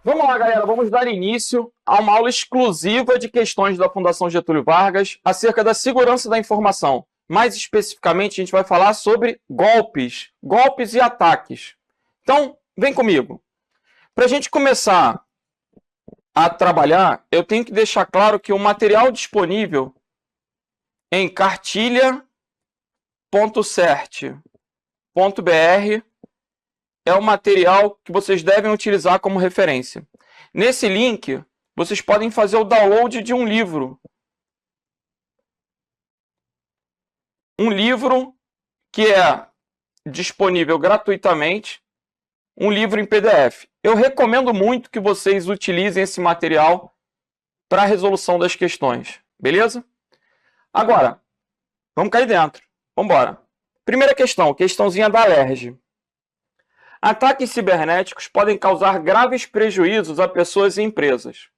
Vamos lá, galera, vamos dar início a uma aula exclusiva de questões da Fundação Getúlio Vargas acerca da segurança da informação. Mais especificamente, a gente vai falar sobre golpes e ataques. Então, vem comigo. Para a gente começar a trabalhar, eu tenho que deixar claro que o material disponível em cartilha.cert.br é o material que vocês devem utilizar como referência. Nesse link, vocês podem fazer o download de um livro. Um livro que é disponível gratuitamente, um livro em PDF. Eu recomendo muito que vocês utilizem esse material para a resolução das questões, beleza? Agora, vamos cair dentro. Vamos embora. Primeira questão, questãozinha da Alerj. Ataques cibernéticos podem causar graves prejuízos a pessoas e empresas.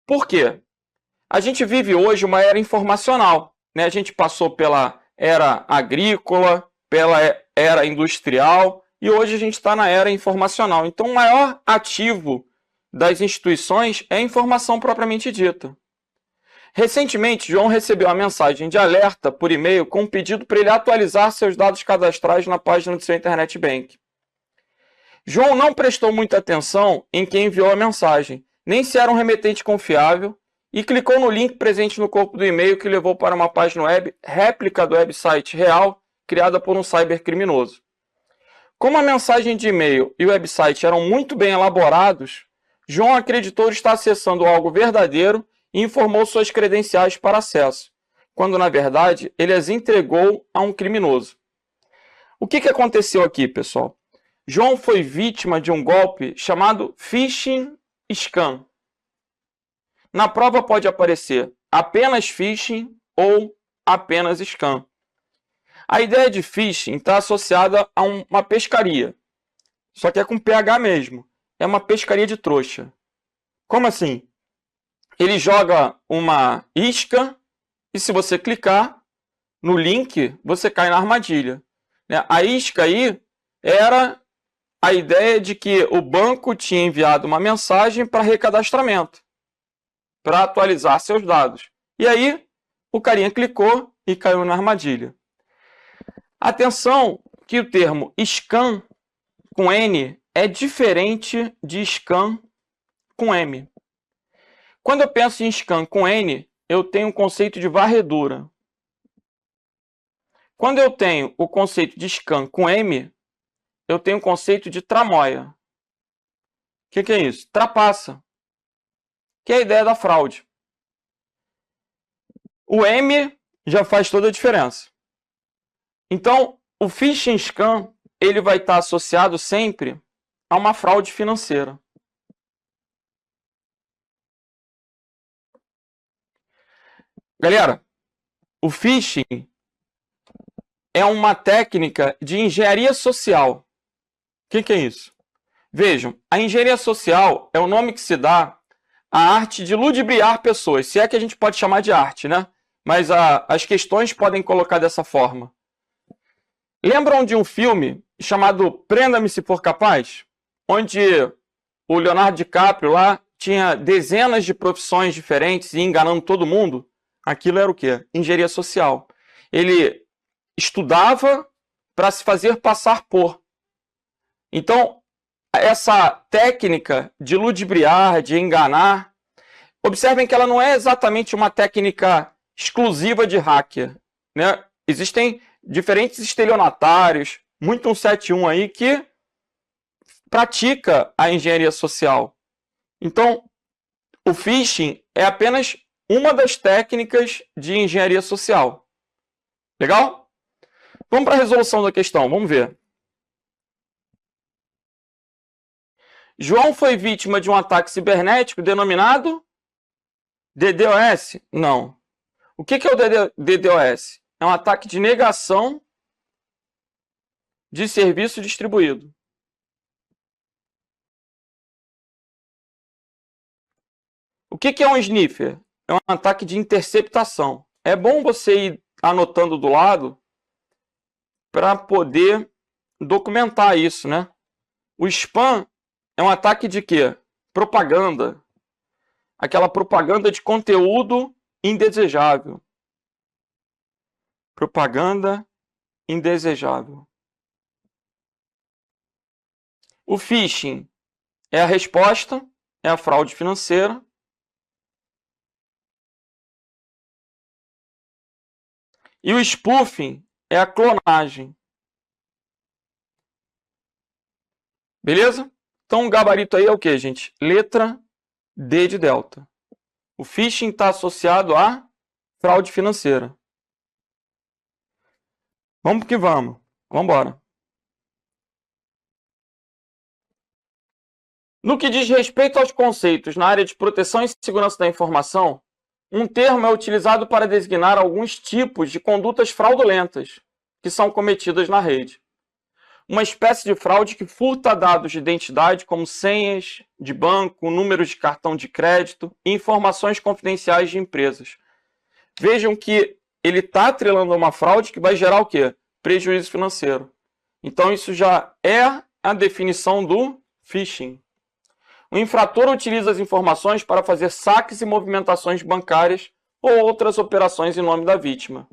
Por quê? A gente vive hoje uma era informacional, né? A gente passou pela era agrícola, pela era industrial e hoje a gente está na era informacional. Então, o maior ativo das instituições é a informação propriamente dita. Recentemente, João recebeu uma mensagem de alerta por e-mail com um pedido para ele atualizar seus dados cadastrais na página do seu Internet Bank. João não prestou muita atenção em quem enviou a mensagem, nem se era um remetente confiável, e clicou no link presente no corpo do e-mail que levou para uma página web réplica do website real criada por um cybercriminoso. Como a mensagem de e-mail e o website eram muito bem elaborados, João acreditou estar acessando algo verdadeiro e informou suas credenciais para acesso, quando na verdade ele as entregou a um criminoso. O que aconteceu aqui, pessoal? João foi vítima de um golpe chamado phishing scam. Na prova pode aparecer apenas phishing ou apenas scam. A ideia de phishing está associada a uma pescaria, só que é com PH mesmo. É uma pescaria de trouxa. Como assim? Ele joga uma isca e se você clicar no link, você cai na armadilha. A isca aí era a ideia de que o banco tinha enviado uma mensagem para recadastramento, para atualizar seus dados. E aí, o carinha clicou e caiu na armadilha. Atenção que o termo scam com N é diferente de scam com M. Quando eu penso em scam com N, eu tenho o conceito de varredura. Quando eu tenho o conceito de scam com M, eu tenho o conceito de tramóia. O que é isso? Trapaça. Que é a ideia da fraude. O M já faz toda a diferença. Então, o phishing scam ele vai estar associado sempre a uma fraude financeira. Galera, o phishing é uma técnica de engenharia social. O que é isso? Vejam, a engenharia social é o nome que se dá à arte de ludibriar pessoas, se é que a gente pode chamar de arte, né? Mas as questões podem colocar dessa forma. Lembram de um filme chamado Prenda-me se for capaz? Onde o Leonardo DiCaprio lá tinha dezenas de profissões diferentes e enganando todo mundo? Aquilo era o quê? Engenharia social. Ele estudava para se fazer passar por. Então, essa técnica de ludibriar, de enganar, observem que ela não é exatamente uma técnica exclusiva de hacker, né? Existem diferentes estelionatários, muito 171 aí, que pratica a engenharia social. Então, o phishing é apenas uma das técnicas de engenharia social. Legal? Vamos para a resolução da questão, vamos ver. João foi vítima de um ataque cibernético denominado DDoS? Não. O que é o DDoS? É um ataque de negação de serviço distribuído. O que é um sniffer? É um ataque de interceptação. É bom você ir anotando do lado para poder documentar isso, né? O spam é um ataque de quê? Propaganda. Aquela propaganda de conteúdo indesejável. Propaganda indesejável. O phishing é a resposta, é a fraude financeira. E o spoofing é a clonagem. Beleza? Então o gabarito aí é o que, gente? Letra D de delta. O phishing está associado a fraude financeira. Vamos que vamos. Vamos embora. No que diz respeito aos conceitos na área de proteção e segurança da informação, um termo é utilizado para designar alguns tipos de condutas fraudulentas que são cometidas na rede. Uma espécie de fraude que furta dados de identidade, como senhas de banco, números de cartão de crédito e informações confidenciais de empresas. Vejam que ele está atrelando a uma fraude que vai gerar o quê? Prejuízo financeiro. Então, isso já é a definição do phishing. O infrator utiliza as informações para fazer saques e movimentações bancárias ou outras operações em nome da vítima.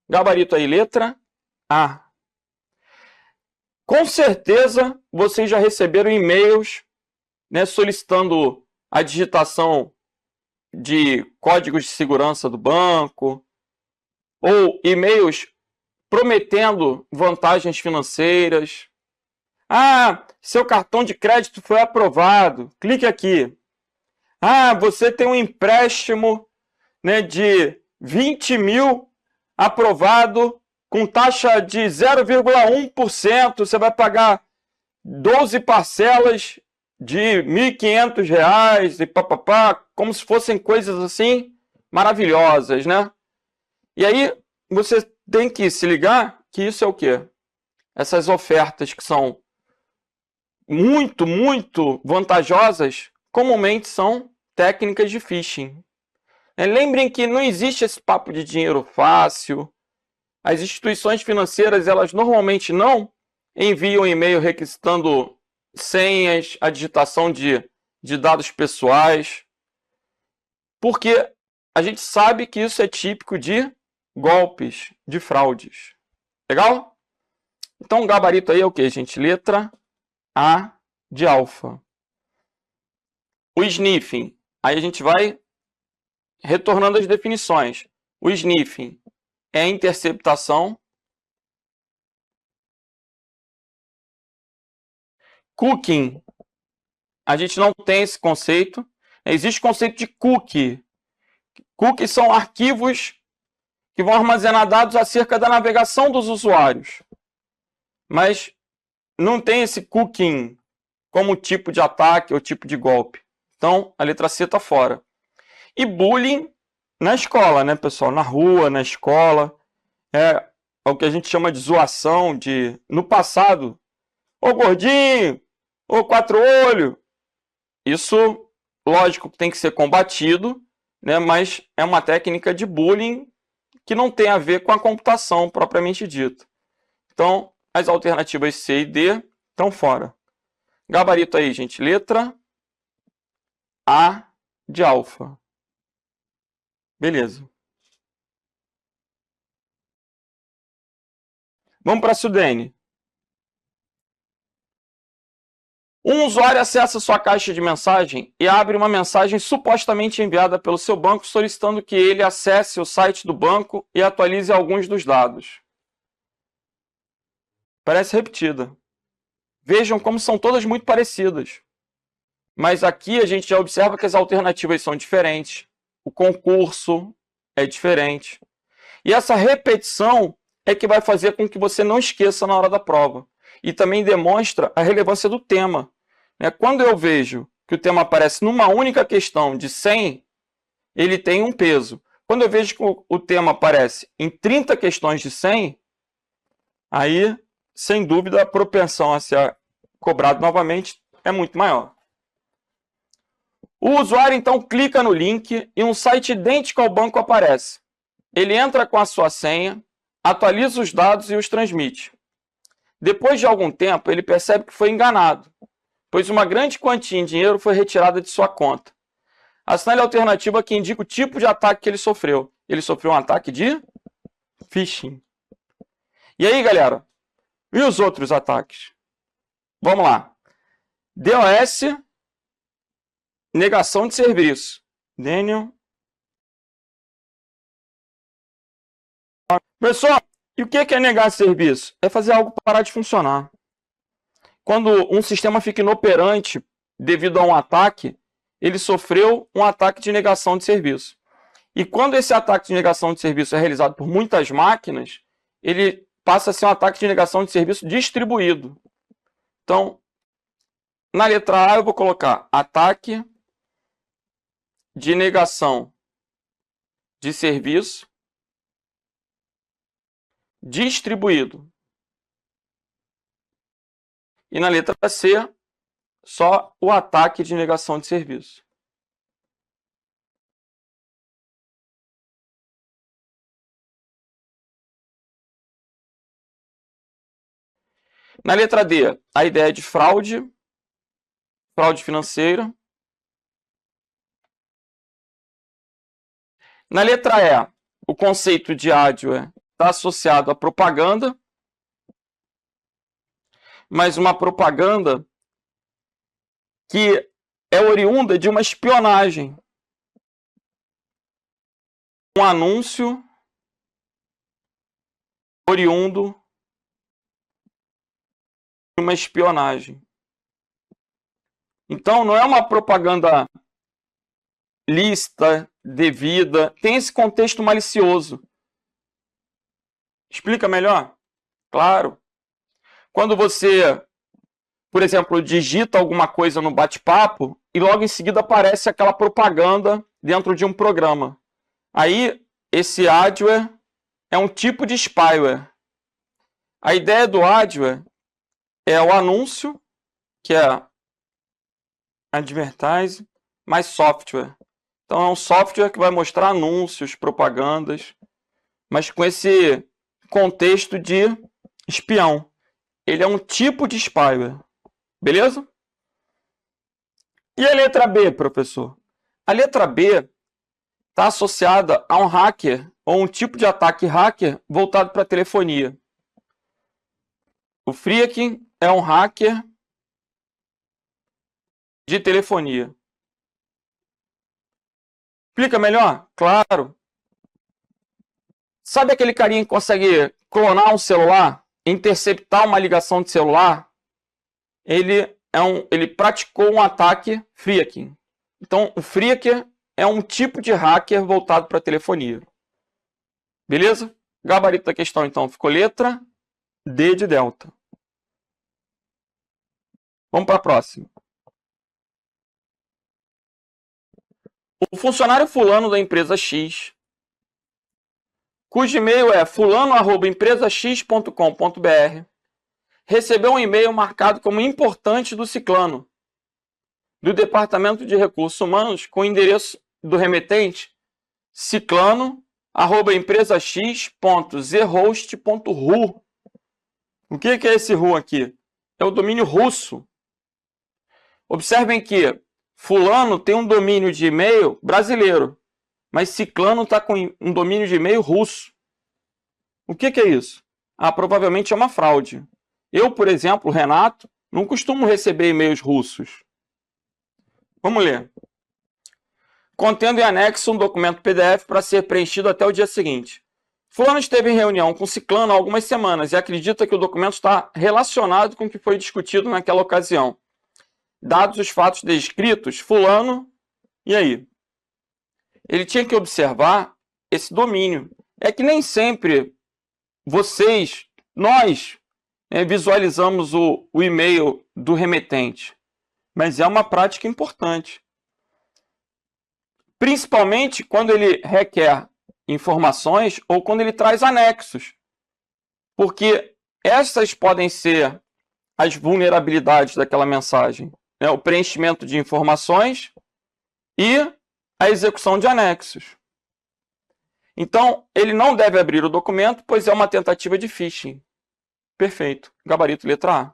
Gabarito aí, letra A. Com certeza, vocês já receberam e-mails, né, solicitando a digitação de códigos de segurança do banco, ou e-mails prometendo vantagens financeiras. Ah, seu cartão de crédito foi aprovado. Clique aqui. Ah, você tem um empréstimo, né, de 20 mil aprovado com taxa de 0,1%. Você vai pagar 12 parcelas de R$ 1.500 e papapá, como se fossem coisas assim maravilhosas, né? E aí você tem que se ligar que isso é o quê? Essas ofertas que são muito, muito vantajosas, comumente são técnicas de phishing. Lembrem que não existe esse papo de dinheiro fácil. As instituições financeiras, elas normalmente não enviam e-mail requisitando senhas, a digitação de dados pessoais, porque a gente sabe que isso é típico de golpes, de fraudes. Legal? Então o gabarito aí é o que, gente? Letra A de alfa. O sniffing. Aí a gente vai retornando às definições. O sniffing é a interceptação. Cooking. A gente não tem esse conceito. Existe o conceito de cookie. Cookies são arquivos que vão armazenar dados acerca da navegação dos usuários. Mas não tem esse cooking como tipo de ataque ou tipo de golpe. Então, a letra C está fora. E bullying na escola, né, pessoal? Na rua, na escola. É o que a gente chama de zoação, no passado. Ô gordinho! Ô quatro olho! Isso, lógico, tem que ser combatido, né, mas é uma técnica de bullying que não tem a ver com a computação propriamente dita. Então, as alternativas C e D estão fora. Gabarito aí, gente. Letra A de alfa. Beleza. Vamos para a Sudene. Um usuário acessa sua caixa de mensagem e abre uma mensagem supostamente enviada pelo seu banco solicitando que ele acesse o site do banco e atualize alguns dos dados. Parece repetida. Vejam como são todas muito parecidas. Mas aqui a gente já observa que as alternativas são diferentes. O concurso é diferente. E essa repetição é que vai fazer com que você não esqueça na hora da prova. E também demonstra a relevância do tema. Quando eu vejo que o tema aparece numa única questão de 100, ele tem um peso. Quando eu vejo que o tema aparece em 30 questões de 100, aí, sem dúvida, a propensão a ser cobrado novamente é muito maior. O usuário, então, clica no link e um site idêntico ao banco aparece. Ele entra com a sua senha, atualiza os dados e os transmite. Depois de algum tempo, ele percebe que foi enganado, pois uma grande quantia em dinheiro foi retirada de sua conta. Assinale a alternativa que indica o tipo de ataque que ele sofreu. Ele sofreu um ataque de phishing. E aí, galera? E os outros ataques? Vamos lá. DOS, negação de serviço. Daniel. Pessoal, e o que é negar serviço? É fazer algo parar de funcionar. Quando um sistema fica inoperante devido a um ataque, ele sofreu um ataque de negação de serviço. E quando esse ataque de negação de serviço é realizado por muitas máquinas, ele passa a ser um ataque de negação de serviço distribuído. Então, na letra A eu vou colocar ataque de negação de serviço distribuído. E na letra C, só o ataque de negação de serviço. Na letra D, a ideia de fraude financeira. Na letra E, o conceito de adware está associado à propaganda, mas uma propaganda que é oriunda de uma espionagem. Um anúncio oriundo de uma espionagem. Então, não é uma propaganda lícita, devida, tem esse contexto malicioso. Explica melhor? Claro. Quando você, por exemplo, digita alguma coisa no bate-papo e logo em seguida aparece aquela propaganda dentro de um programa. Aí, esse adware é um tipo de spyware. A ideia do adware é o anúncio, que é advertise, mais software. Então, é um software que vai mostrar anúncios, propagandas, mas com esse contexto de espião. Ele é um tipo de spyware. Beleza? E a letra B, professor? A letra B está associada a um hacker ou um tipo de ataque hacker voltado para a telefonia. O phreaking é um hacker de telefonia. Explica melhor? Claro. Sabe aquele carinha que consegue clonar um celular, interceptar uma ligação de celular? Ele praticou um ataque phreaking. Então, o phreaker é um tipo de hacker voltado para a telefonia. Beleza? Gabarito da questão, então, ficou letra D de delta. Vamos para a próxima. O funcionário fulano da empresa X, cujo e-mail é fulano@empresax.com.br, recebeu um e-mail marcado como importante do Ciclano, do Departamento de Recursos Humanos, com o endereço do remetente ciclano@empresax.zhost.ru. O que é esse RU aqui? É o domínio russo. Observem que fulano tem um domínio de e-mail brasileiro, mas Ciclano está com um domínio de e-mail russo. O que é isso? Provavelmente é uma fraude. Eu, por exemplo, Renato, não costumo receber e-mails russos. Vamos ler. Contendo em anexo um documento PDF para ser preenchido até o dia seguinte. Fulano esteve em reunião com Ciclano há algumas semanas e acredita que o documento está relacionado com o que foi discutido naquela ocasião. Dados os fatos descritos, fulano, e aí? Ele tinha que observar esse domínio. É que nem sempre nós, visualizamos o e-mail do remetente, mas é uma prática importante. Principalmente quando ele requer informações ou quando ele traz anexos, porque essas podem ser as vulnerabilidades daquela mensagem. O preenchimento de informações e a execução de anexos. Então, ele não deve abrir o documento, pois é uma tentativa de phishing. Perfeito. Gabarito letra A.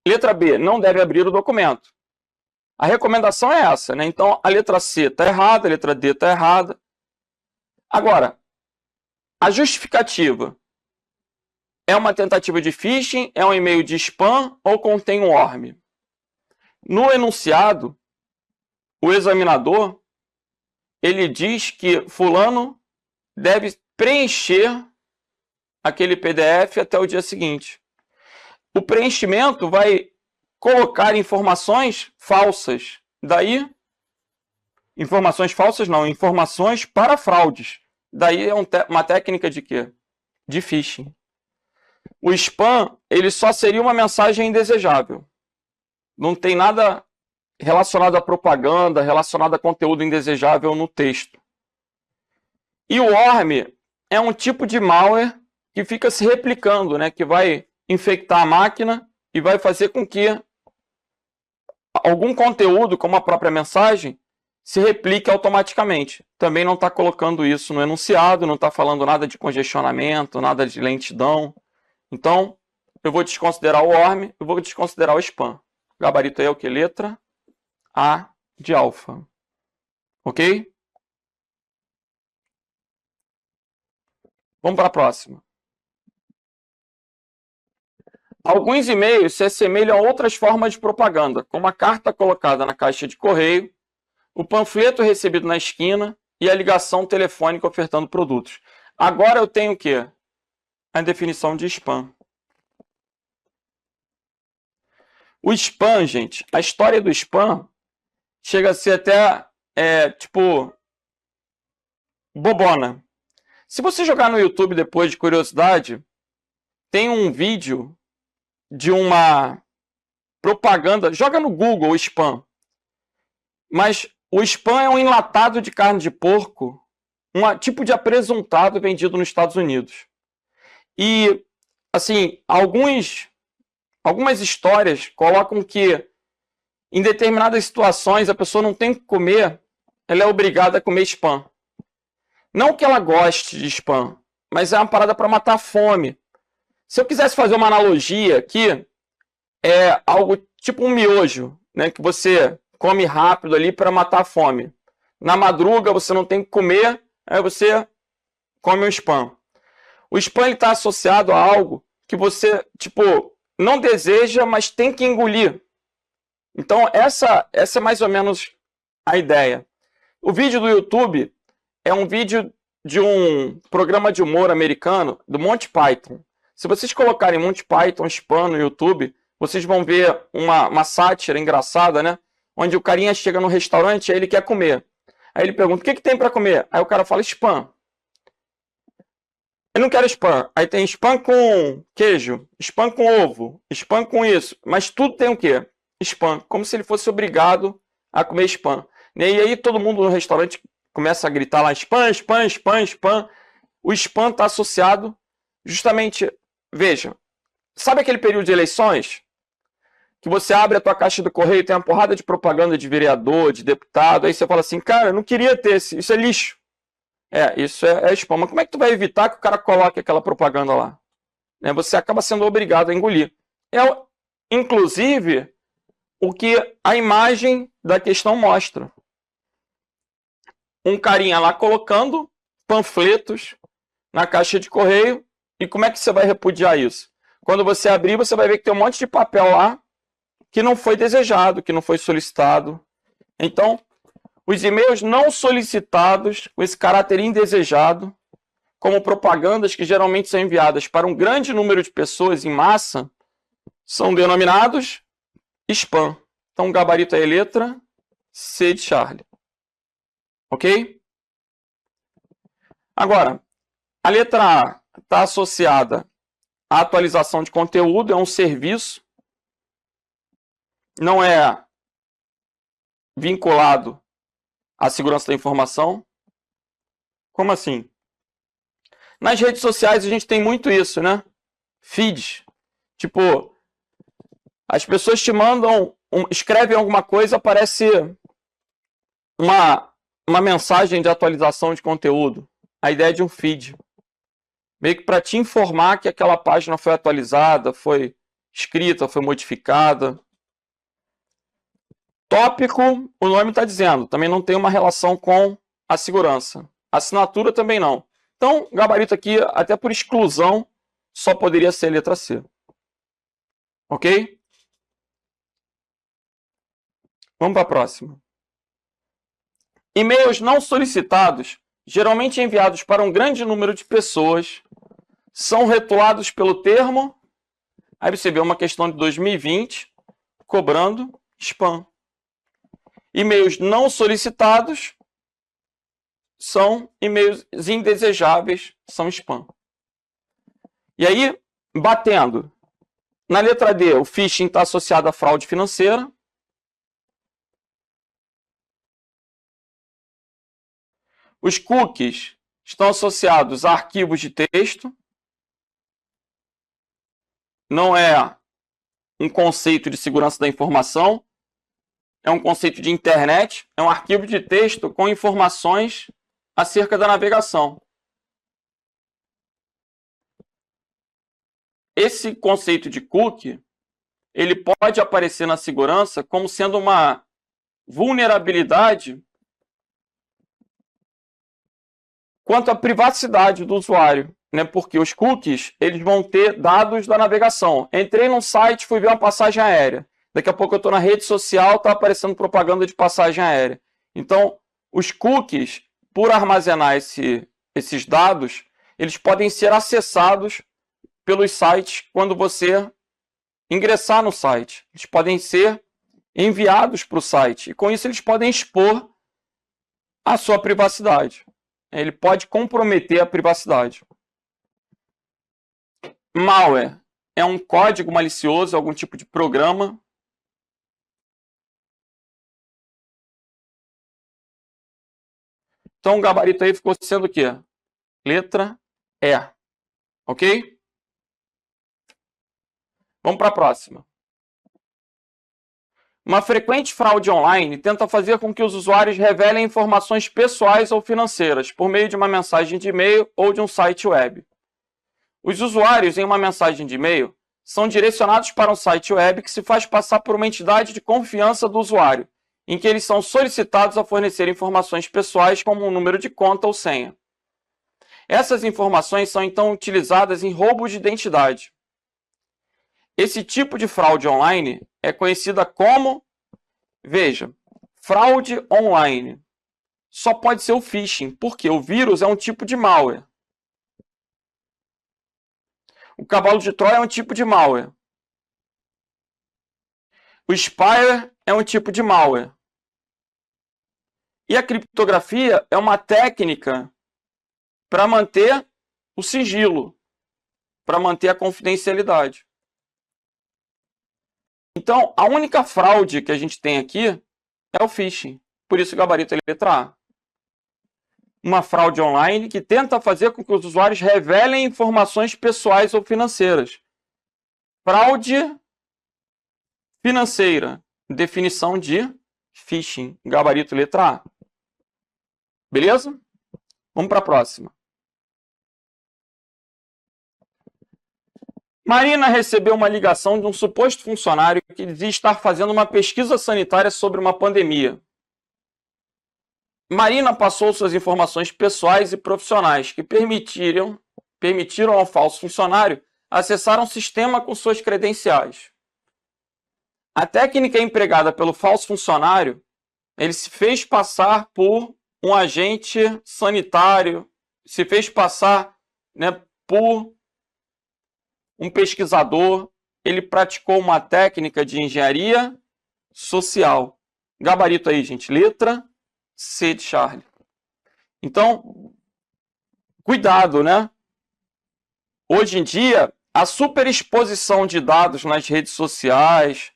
Letra B, não deve abrir o documento. A recomendação é essa, né? Então, a letra C está errada, a letra D está errada. Agora, a justificativa é uma tentativa de phishing, é um e-mail de spam ou contém um worm? No enunciado, o examinador, ele diz que fulano deve preencher aquele PDF até o dia seguinte. O preenchimento vai colocar informações falsas. Daí, informações falsas não, informações para fraudes. Daí é uma técnica de quê? De phishing. O spam, ele só seria uma mensagem indesejável. Não tem nada relacionado a propaganda, relacionado a conteúdo indesejável no texto. E o worm é um tipo de malware que fica se replicando, né? Que vai infectar a máquina e vai fazer com que algum conteúdo, como a própria mensagem, se replique automaticamente. Também não está colocando isso no enunciado, não está falando nada de congestionamento, nada de lentidão. Então, eu vou desconsiderar o worm, eu vou desconsiderar o spam. O gabarito aí é o que? Letra A de alfa. Ok? Vamos para a próxima. Alguns e-mails se assemelham a outras formas de propaganda, como a carta colocada na caixa de correio, o panfleto recebido na esquina e a ligação telefônica ofertando produtos. Agora eu tenho o quê? A definição de spam. O spam, gente, a história do spam chega a ser até, tipo, bobona. Se você jogar no YouTube depois de curiosidade, tem um vídeo de uma propaganda, joga no Google spam. Mas o spam é um enlatado de carne de porco, um tipo de apresuntado vendido nos Estados Unidos. E, assim, algumas histórias colocam que em determinadas situações a pessoa não tem que comer, ela é obrigada a comer spam. Não que ela goste de spam, mas é uma parada para matar a fome. Se eu quisesse fazer uma analogia aqui, é algo tipo um miojo, né, que você come rápido ali para matar a fome. Na madruga você não tem que comer, aí você come o spam. O spam está associado a algo que você, tipo, não deseja, mas tem que engolir. Então, essa é mais ou menos a ideia. O vídeo do YouTube é um vídeo de um programa de humor americano, do Monty Python. Se vocês colocarem Monty Python spam no YouTube, vocês vão ver uma sátira engraçada, né? Onde o carinha chega no restaurante e ele quer comer. Aí ele pergunta, o que tem para comer? Aí o cara fala, spam. Eu não quero spam. Aí tem spam com queijo, spam com ovo, spam com isso. Mas tudo tem o quê? Spam. Como se ele fosse obrigado a comer spam. E aí todo mundo no restaurante começa a gritar lá, spam, spam, spam, spam. O spam está associado justamente, veja, sabe aquele período de eleições? Que você abre a tua caixa do correio e tem uma porrada de propaganda de vereador, de deputado, aí você fala assim, cara, eu não queria ter isso é lixo. Isso é spam. Mas como é que tu vai evitar que o cara coloque aquela propaganda lá? Você acaba sendo obrigado a engolir. Inclusive, o que a imagem da questão mostra. Um carinha lá colocando panfletos na caixa de correio. E como é que você vai repudiar isso? Quando você abrir, você vai ver que tem um monte de papel lá que não foi desejado, que não foi solicitado. Então, os e-mails não solicitados, com esse caráter indesejado, como propagandas que geralmente são enviadas para um grande número de pessoas em massa, são denominados spam. Então, o gabarito é a letra C de Charlie. Ok? Agora, a letra A está associada à atualização de conteúdo, é um serviço, não é vinculado à segurança da informação. Como assim? Nas redes sociais a gente tem muito isso, né? Feeds. Tipo, as pessoas te mandam, escrevem alguma coisa, aparece uma mensagem de atualização de conteúdo. A ideia de um feed. Meio que para te informar que aquela página foi atualizada, foi escrita, foi modificada. Tópico, o nome está dizendo, também não tem uma relação com a segurança. Assinatura também não. Então, gabarito aqui, até por exclusão, só poderia ser letra C. Ok? Vamos para a próxima. E-mails não solicitados, geralmente enviados para um grande número de pessoas, são rotulados pelo termo. Aí você vê uma questão de 2020, cobrando spam. E-mails não solicitados são e-mails indesejáveis, são spam. E aí, batendo. Na letra D, o phishing está associado à fraude financeira. Os cookies estão associados a arquivos de texto. Não é um conceito de segurança da informação. É um conceito de internet. É um arquivo de texto com informações acerca da navegação. Esse conceito de cookie, ele pode aparecer na segurança como sendo uma vulnerabilidade quanto à privacidade do usuário, né? Porque os cookies, eles vão ter dados da navegação. Entrei num site, fui ver uma passagem aérea. Daqui a pouco eu estou na rede social, está aparecendo propaganda de passagem aérea. Então, os cookies, por armazenar esses dados, eles podem ser acessados pelos sites quando você ingressar no site. Eles podem ser enviados para o site. E com isso eles podem expor a sua privacidade. Ele pode comprometer a privacidade. Malware é um código malicioso, algum tipo de programa. Então o gabarito aí ficou sendo o quê? Letra E. Ok? Vamos para a próxima. Uma frequente fraude online tenta fazer com que os usuários revelem informações pessoais ou financeiras por meio de uma mensagem de e-mail ou de um site web. Os usuários em uma mensagem de e-mail são direcionados para um site web que se faz passar por uma entidade de confiança do usuário, em que eles são solicitados a fornecer informações pessoais como um número de conta ou senha. Essas informações são então utilizadas em roubos de identidade. Esse tipo de fraude online é conhecida como, veja, fraude online. Só pode ser o phishing, porque o vírus é um tipo de malware. O cavalo de Troia é um tipo de malware. O spyware é um tipo de malware. E a criptografia é uma técnica para manter o sigilo, para manter a confidencialidade. Então, a única fraude que a gente tem aqui é o phishing. Por isso o gabarito é letra A. Uma fraude online que tenta fazer com que os usuários revelem informações pessoais ou financeiras. Fraude financeira. Definição de phishing. Gabarito letra A. Beleza? Vamos para a próxima. Marina recebeu uma ligação de um suposto funcionário que dizia estar fazendo uma pesquisa sanitária sobre uma pandemia. Marina passou suas informações pessoais e profissionais que permitiram ao falso funcionário acessar um sistema com suas credenciais. A técnica empregada pelo falso funcionário, ele se fez passar por um agente sanitário, se fez passar, por um pesquisador, ele praticou uma técnica de engenharia social. Gabarito aí, gente, letra C de Charlie. Então, cuidado, né? Hoje em dia, a superexposição de dados nas redes sociais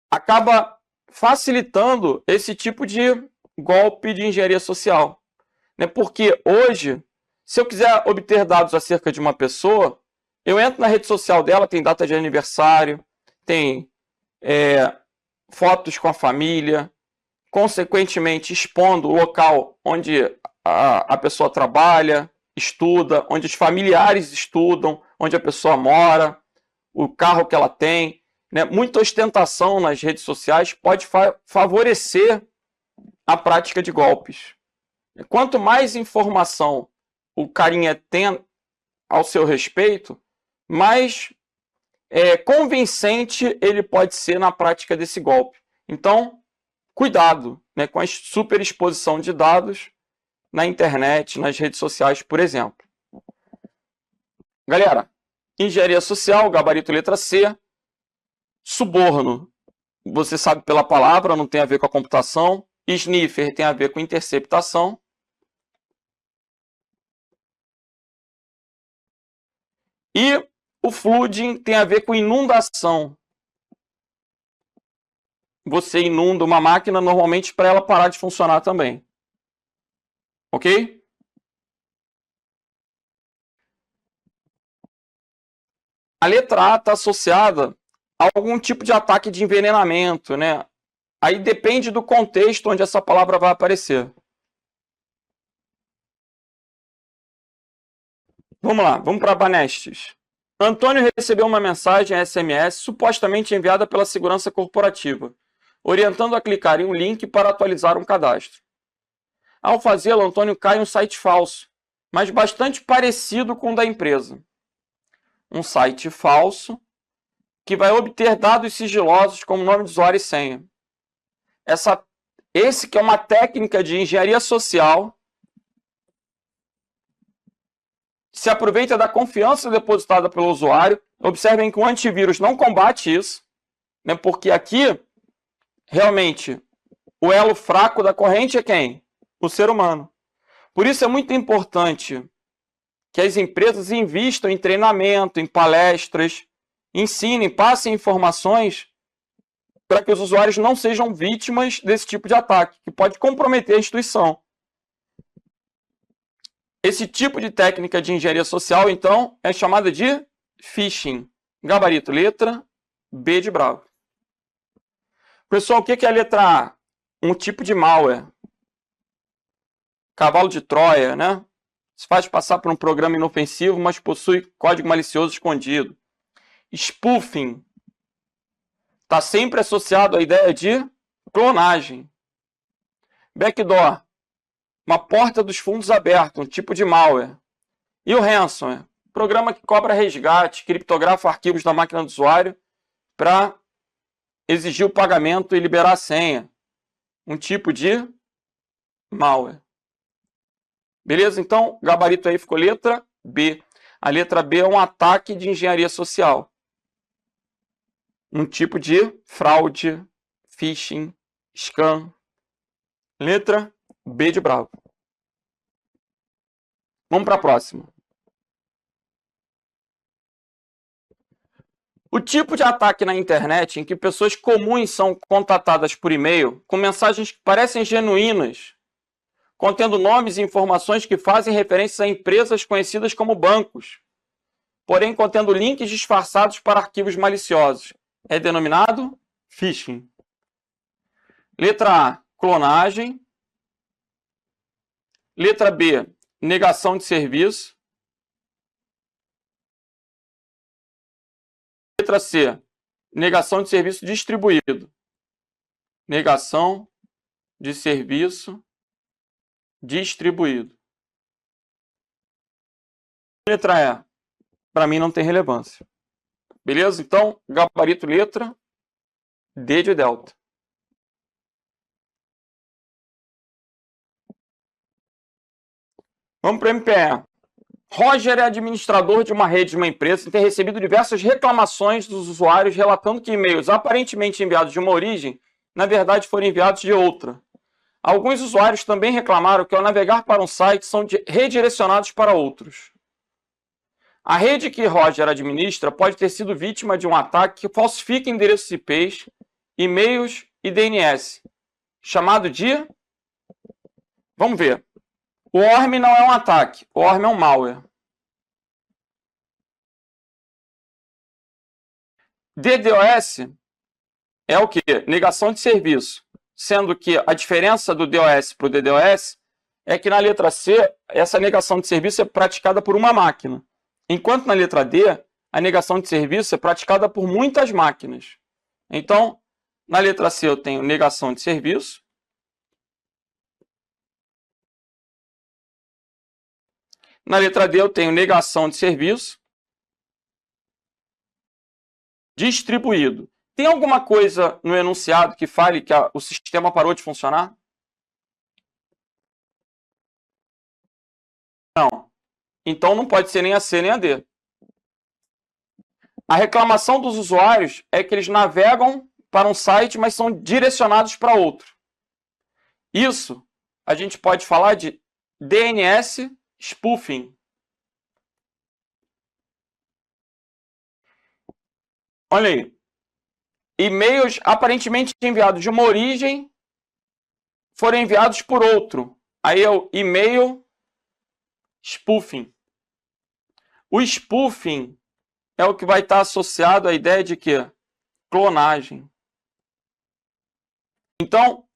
acaba facilitando esse tipo de golpe de engenharia social. Porque hoje, se eu quiser obter dados acerca de uma pessoa, eu entro na rede social dela, tem data de aniversário, tem fotos com a família, consequentemente expondo o local onde a pessoa trabalha, estuda, onde os familiares estudam, onde a pessoa mora, o carro que ela tem, né? Muita ostentação nas redes sociais pode favorecer a prática de golpes. Quanto mais informação o carinha tem ao seu respeito, mais convincente ele pode ser na prática desse golpe. Então, cuidado, né, com a superexposição de dados na internet, nas redes sociais, por exemplo. Galera, engenharia social, gabarito letra C, suborno, você sabe pela palavra, não tem a ver com a computação. Sniffer tem a ver com interceptação. E o flooding tem a ver com inundação. Você inunda uma máquina normalmente para ela parar de funcionar também. Ok? A letra A está associada a algum tipo de ataque de envenenamento, né? Aí depende do contexto onde essa palavra vai aparecer. Vamos lá, vamos para Banestes. Antônio recebeu uma mensagem SMS supostamente enviada pela segurança corporativa, orientando a clicar em um link para atualizar um cadastro. Ao fazê-lo, Antônio cai em um site falso, mas bastante parecido com o da empresa. Um site falso que vai obter dados sigilosos como nome de usuário e senha. Esse que é uma técnica de engenharia social, se aproveita da confiança depositada pelo usuário. Observem que o antivírus não combate isso, né, porque aqui, realmente, o elo fraco da corrente é quem? O ser humano. Por isso é muito importante que as empresas invistam em treinamento, em palestras, ensinem, passem informações para que os usuários não sejam vítimas desse tipo de ataque, que pode comprometer a instituição. Esse tipo de técnica de engenharia social, então, é chamada de phishing. Gabarito, letra B de bravo. Pessoal, o que é a letra A? Um tipo de malware. Cavalo de Troia, né? Se faz passar por um programa inofensivo, mas possui código malicioso escondido. Spoofing. Está sempre associado à ideia de clonagem. Backdoor. Uma porta dos fundos aberta, um tipo de malware. E o ransomware, programa que cobra resgate, criptografa arquivos da máquina do usuário para exigir o pagamento e liberar a senha. Um tipo de malware. Beleza? Então, gabarito aí ficou letra B. A letra B é um ataque de engenharia social. Um tipo de fraude, phishing, scam. Letra B de bravo. Vamos para a próxima. O tipo de ataque na internet em que pessoas comuns são contatadas por e-mail com mensagens que parecem genuínas, contendo nomes e informações que fazem referência a empresas conhecidas como bancos, porém contendo links disfarçados para arquivos maliciosos, é denominado phishing. Letra A, clonagem. Letra B, negação de serviço. Letra C, negação de serviço distribuído. Negação de serviço distribuído. Letra E, para mim não tem relevância. Beleza? Então, gabarito letra D de delta. Vamos para o MPE. Roger é administrador de uma rede de uma empresa e tem recebido diversas reclamações dos usuários relatando que e-mails aparentemente enviados de uma origem, na verdade, foram enviados de outra. Alguns usuários também reclamaram que ao navegar para um site são redirecionados para outros. A rede que Roger administra pode ter sido vítima de um ataque que falsifica endereços IPs, e-mails e DNS, chamado de... Vamos ver. O ORM não é um ataque, o ORM é um malware. DDoS é o quê? Negação de serviço. Sendo que a diferença do DOS para o DDoS é que na letra C, essa negação de serviço é praticada por uma máquina. Enquanto na letra D, a negação de serviço é praticada por muitas máquinas. Então, na letra C eu tenho negação de serviço. Na letra D eu tenho negação de serviço distribuído. Tem alguma coisa no enunciado que fale que o sistema parou de funcionar? Não. Então não pode ser nem a C nem a D. A reclamação dos usuários é que eles navegam para um site, mas são direcionados para outro. Isso a gente pode falar de DNS spoofing. Olha aí. E-mails aparentemente enviados de uma origem foram enviados por outro. Aí é o e-mail spoofing. O spoofing é o que vai estar associado à ideia de quê? Clonagem. Então,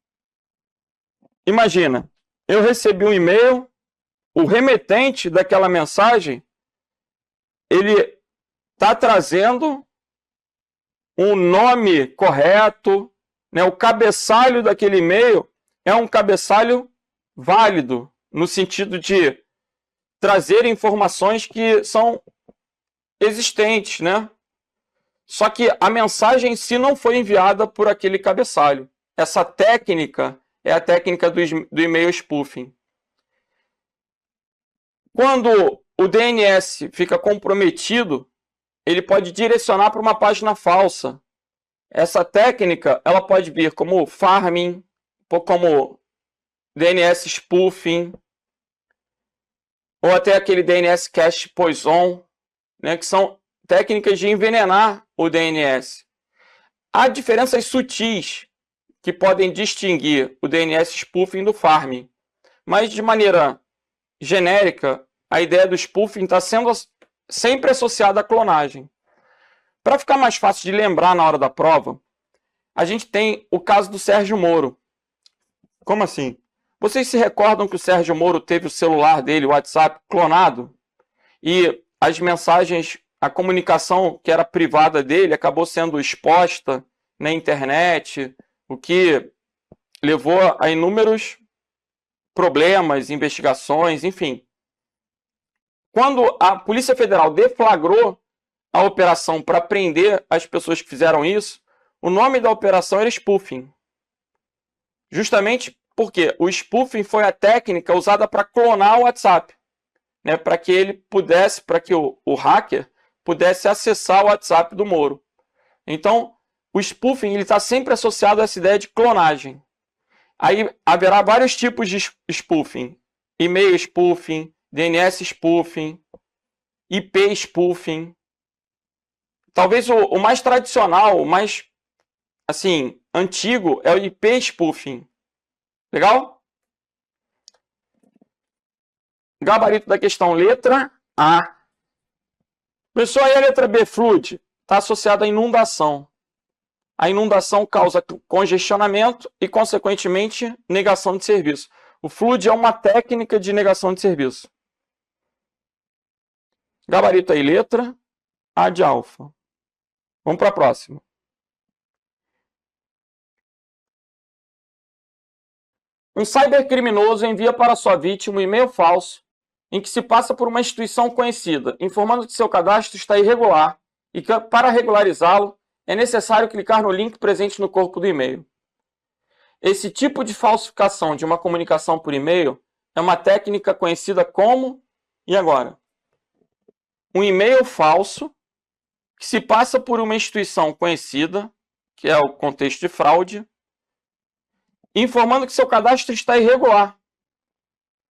imagina, eu recebi um e-mail, o remetente daquela mensagem, ele está trazendo um nome correto, né? O cabeçalho daquele e-mail é um cabeçalho válido, no sentido de trazer informações que são existentes, né? Só que a mensagem em si não foi enviada por aquele cabeçalho. Essa técnica é a técnica do e-mail spoofing. Quando o DNS fica comprometido, ele pode direcionar para uma página falsa. Essa técnica ela pode vir como farming, como DNS spoofing, ou até aquele DNS cache poison, né, que são técnicas de envenenar o DNS. Há diferenças sutis que podem distinguir o DNS spoofing do farming, mas de maneira genérica, a ideia do spoofing está sendo sempre associada à clonagem. Para ficar mais fácil de lembrar na hora da prova, a gente tem o caso do Sérgio Moro. Como assim? Vocês se recordam que o Sérgio Moro teve o celular dele, o WhatsApp, clonado? E as mensagens, a comunicação que era privada dele acabou sendo exposta na internet, o que levou a inúmeros problemas, investigações, enfim. Quando a Polícia Federal deflagrou a operação para prender as pessoas que fizeram isso, o nome da operação era spoofing. Justamente porque o spoofing foi a técnica usada para clonar o WhatsApp, né, para que ele pudesse, para que o hacker pudesse acessar o WhatsApp do Moro. Então, o spoofing está sempre associado a essa ideia de clonagem. Aí haverá vários tipos de spoofing: e-mail spoofing, DNS spoofing, IP spoofing. Talvez o mais tradicional, o mais assim, antigo é o IP spoofing. Legal? Gabarito da questão, letra A. Pessoal, e a letra B, flood, está associada à inundação. A inundação causa congestionamento e, consequentemente, negação de serviço. O flood é uma técnica de negação de serviço. Gabarito aí, letra A de alfa. Vamos para a próxima. Um cybercriminoso envia para sua vítima um e-mail falso em que se passa por uma instituição conhecida, informando que seu cadastro está irregular e que, para regularizá-lo, é necessário clicar no link presente no corpo do e-mail. Esse tipo de falsificação de uma comunicação por e-mail é uma técnica conhecida como, e agora? Um e-mail falso que se passa por uma instituição conhecida, que é o contexto de fraude, informando que seu cadastro está irregular.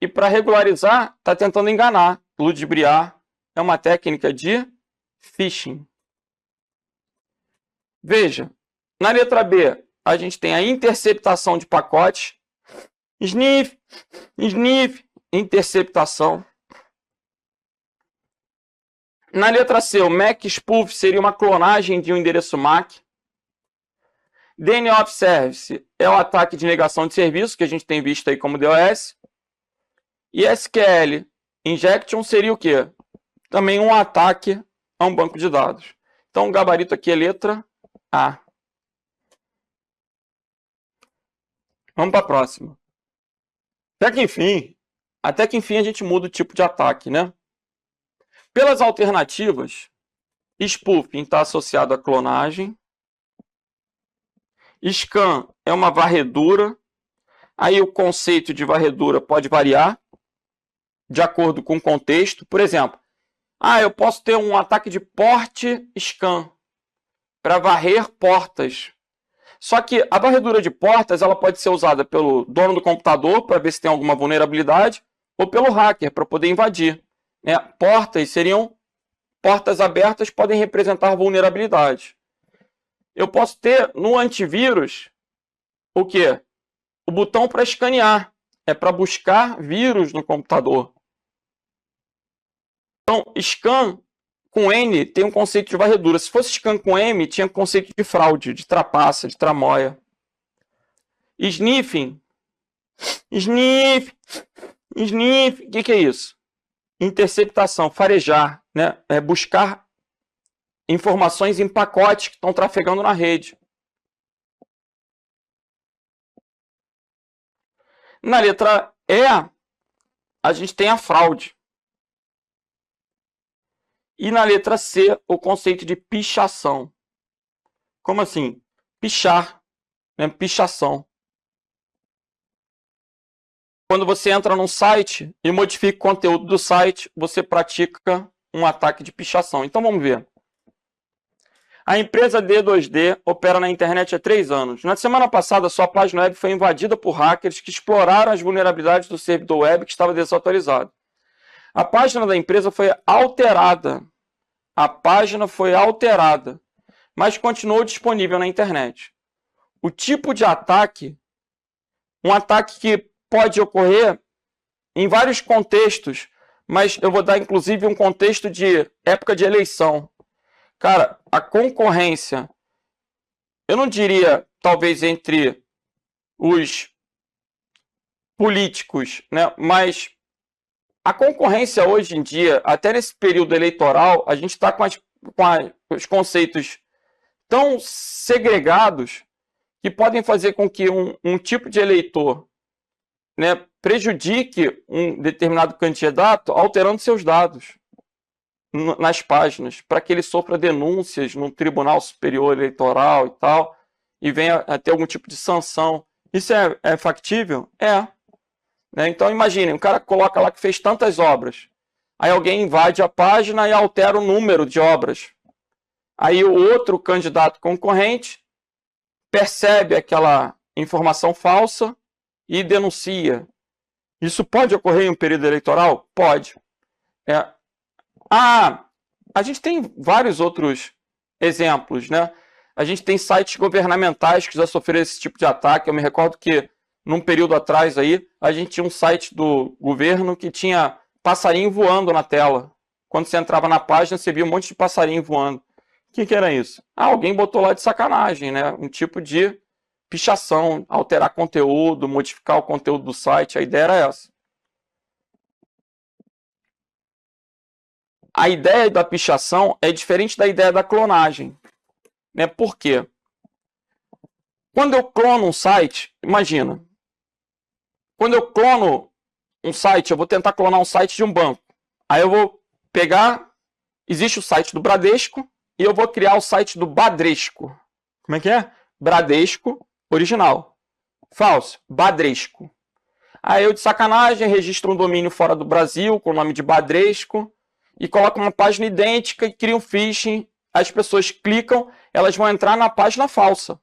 E para regularizar, está tentando enganar, ludibriar. É uma técnica de phishing. Veja, na letra B, a gente tem a interceptação de pacotes. Sniff, interceptação. Na letra C, o MAC spoof seria uma clonagem de um endereço MAC. DNS Service é o ataque de negação de serviço, que a gente tem visto aí como DOS. E SQL Injection seria o quê? Também um ataque a um banco de dados. Então, o gabarito aqui é letra A. Vamos para a próxima. Até que enfim a gente muda o tipo de ataque, né? Pelas alternativas, spoofing está associado à clonagem. Scan é uma varredura. Aí o conceito de varredura pode variar de acordo com o contexto. Por exemplo, eu posso ter um ataque de porte scan para varrer portas. Só que a varredura de portas ela pode ser usada pelo dono do computador para ver se tem alguma vulnerabilidade ou pelo hacker para poder invadir. Né? Portas abertas podem representar vulnerabilidade. Eu posso ter no antivírus o quê? O botão para escanear. É para buscar vírus no computador. Então, scan com N tem um conceito de varredura. Se fosse scan com M, tinha um conceito de fraude, de trapaça, de tramóia. Sniffing. O que é isso? Interceptação, farejar, né? É buscar informações em pacotes que estão trafegando na rede. Na letra E, a gente tem a fraude. E na letra C, o conceito de pichação. Como assim? Pichar, né? Pichação. Quando você entra num site e modifica o conteúdo do site, você pratica um ataque de pichação. Então vamos ver. A empresa D2D opera na internet há 3 anos. Na semana passada, sua página web foi invadida por hackers que exploraram as vulnerabilidades do servidor web que estava desatualizado. A página da empresa foi alterada. Mas continuou disponível na internet. O tipo de ataque, um ataque que pode ocorrer em vários contextos, mas eu vou dar inclusive um contexto de época de eleição. Cara, a concorrência, eu não diria talvez entre os políticos, né? Mas a concorrência hoje em dia, até nesse período eleitoral, a gente está com os conceitos tão segregados que podem fazer com que um tipo de eleitor, né, prejudique um determinado candidato alterando seus dados nas páginas, para que ele sofra denúncias no Tribunal Superior Eleitoral e tal, e venha a ter algum tipo de sanção. Isso é factível? É. Né? Então imaginem, um cara coloca lá que fez tantas obras, aí alguém invade a página e altera o número de obras. Aí o outro candidato concorrente percebe aquela informação falsa e denuncia. Isso pode ocorrer em um período eleitoral? Pode. A gente tem vários outros exemplos, né? A gente tem sites governamentais que já sofreram esse tipo de ataque. Eu me recordo que, num período atrás aí, a gente tinha um site do governo que tinha passarinho voando na tela. Quando você entrava na página, você via um monte de passarinho voando. O que era isso? Alguém botou lá de sacanagem, né? Um tipo de pichação, alterar conteúdo, modificar o conteúdo do site. A ideia era essa. A ideia da pichação é diferente da ideia da clonagem. Né? Por quê? Quando eu clono um site, imagina. Quando eu clono um site, eu vou tentar clonar um site de um banco. Aí eu vou pegar, existe o site do Bradesco, e eu vou criar o site do Badresco. Como é que é? Bradesco, original. Falso, Badresco. Aí eu, de sacanagem, registro um domínio fora do Brasil, com o nome de Badresco, e coloco uma página idêntica e crio um phishing. As pessoas clicam, elas vão entrar na página falsa.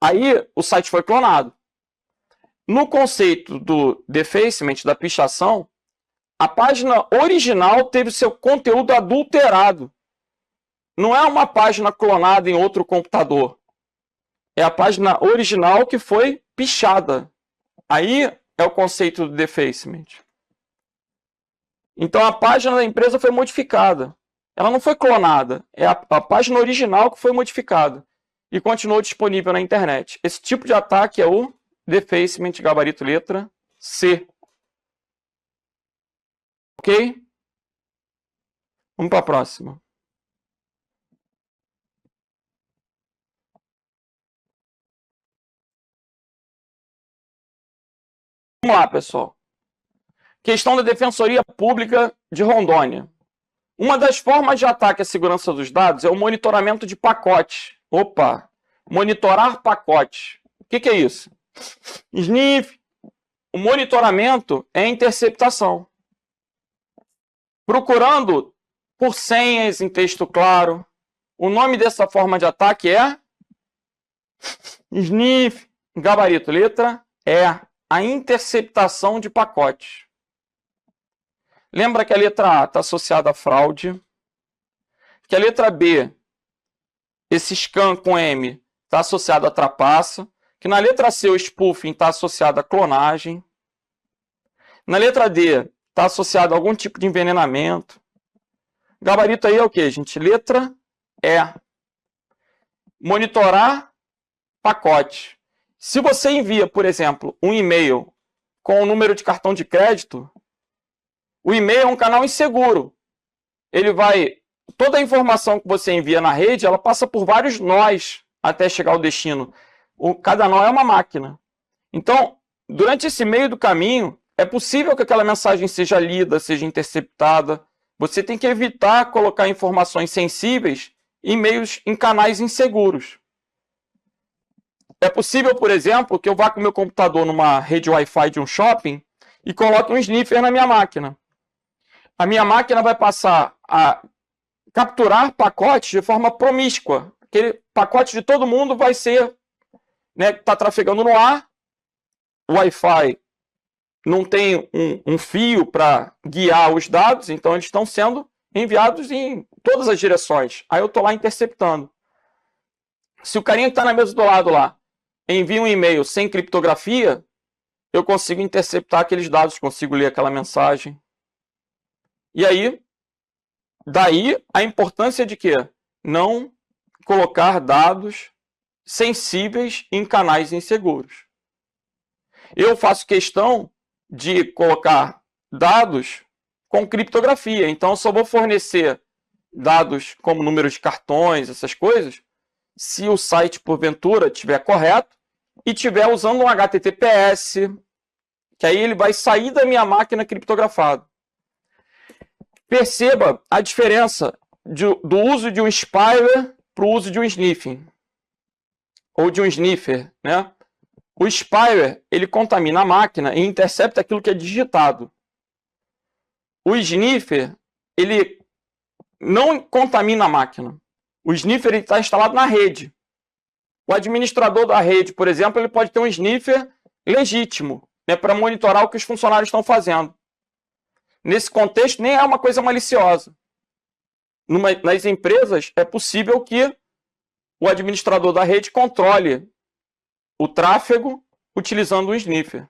Aí o site foi clonado. No conceito do defacement, da pichação, a página original teve seu conteúdo adulterado. Não é uma página clonada em outro computador. É a página original que foi pichada. Aí é o conceito do defacement. Então a página da empresa foi modificada. Ela não foi clonada. É a página original que foi modificada. E continuou disponível na internet. Esse tipo de ataque é o defacement, gabarito letra C. Ok? Vamos para a próxima. Vamos lá, pessoal. Questão da Defensoria Pública de Rondônia. Uma das formas de ataque à segurança dos dados é o monitoramento de pacotes. Opa! Monitorar pacotes. O que é isso? Sniff. O monitoramento é interceptação. Procurando por senhas em texto claro. O nome dessa forma de ataque é Sniff. Gabarito, letra E. A interceptação de pacotes. Lembra que a letra A está associada à fraude, que a letra B, esse scan com M, está associado à trapaça, que na letra C o spoofing está associado à clonagem, na letra D está associado a algum tipo de envenenamento. Gabarito aí é o que, gente? Letra E. Monitorar pacote. Se você envia, por exemplo, um e-mail com o número de cartão de crédito, o e-mail é um canal inseguro. Toda a informação que você envia na rede, ela passa por vários nós até chegar ao destino. Cada nó é uma máquina. Então, durante esse meio do caminho, é possível que aquela mensagem seja lida, seja interceptada. Você tem que evitar colocar informações sensíveis em canais inseguros. É possível, por exemplo, que eu vá com o meu computador numa rede Wi-Fi de um shopping e coloque um sniffer na minha máquina. A minha máquina vai passar a capturar pacotes de forma promíscua. Aquele pacote de todo mundo vai ser, está trafegando no ar, o Wi-Fi não tem um fio para guiar os dados, então eles estão sendo enviados em todas as direções. Aí eu estou lá interceptando. Se o carinha que está na mesa do lado lá envia um e-mail sem criptografia, eu consigo interceptar aqueles dados, consigo ler aquela mensagem. E aí, daí a importância de quê? Não colocar dados sensíveis em canais inseguros. Eu faço questão de colocar dados com criptografia. Então, eu só vou fornecer dados como números de cartões, essas coisas, se o site, porventura, estiver correto e estiver usando um HTTPS, que aí ele vai sair da minha máquina criptografado. Perceba a diferença do uso de um spyware para o uso de um sniffing. Ou de um sniffer, né? O spyware, ele contamina a máquina e intercepta aquilo que é digitado. O sniffer, ele não contamina a máquina. O sniffer está instalado na rede. O administrador da rede, por exemplo, ele pode ter um sniffer legítimo, né, para monitorar o que os funcionários estão fazendo. Nesse contexto, nem é uma coisa maliciosa. Nas empresas, é possível que o administrador da rede controle o tráfego utilizando um sniffer.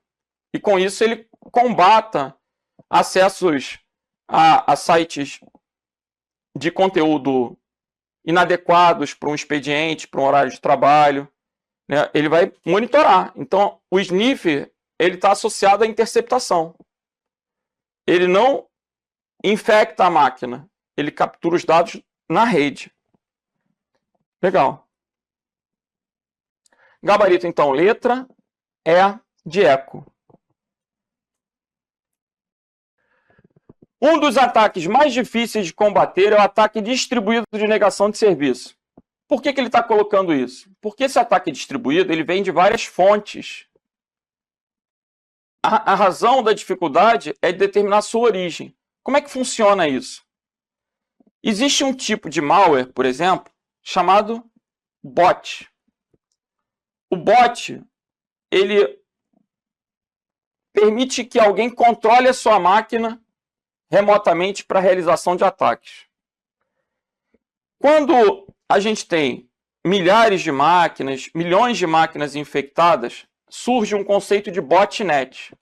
E com isso ele combata acessos a sites de conteúdo inadequados para um expediente, para um horário de trabalho. Né? Ele vai monitorar. Então, o sniffer está associado à interceptação. Ele não infecta a máquina. Ele captura os dados na rede. Legal. Gabarito, então, letra E de eco. Um dos ataques mais difíceis de combater é o ataque distribuído de negação de serviço. Por que ele está colocando isso? Porque esse ataque distribuído ele vem de várias fontes. A razão da dificuldade é determinar a sua origem. Como é que funciona isso? Existe um tipo de malware, por exemplo, chamado bot. O bot, ele permite que alguém controle a sua máquina remotamente para a realização de ataques. Quando a gente tem milhares de máquinas, milhões de máquinas infectadas, surge um conceito de botnet.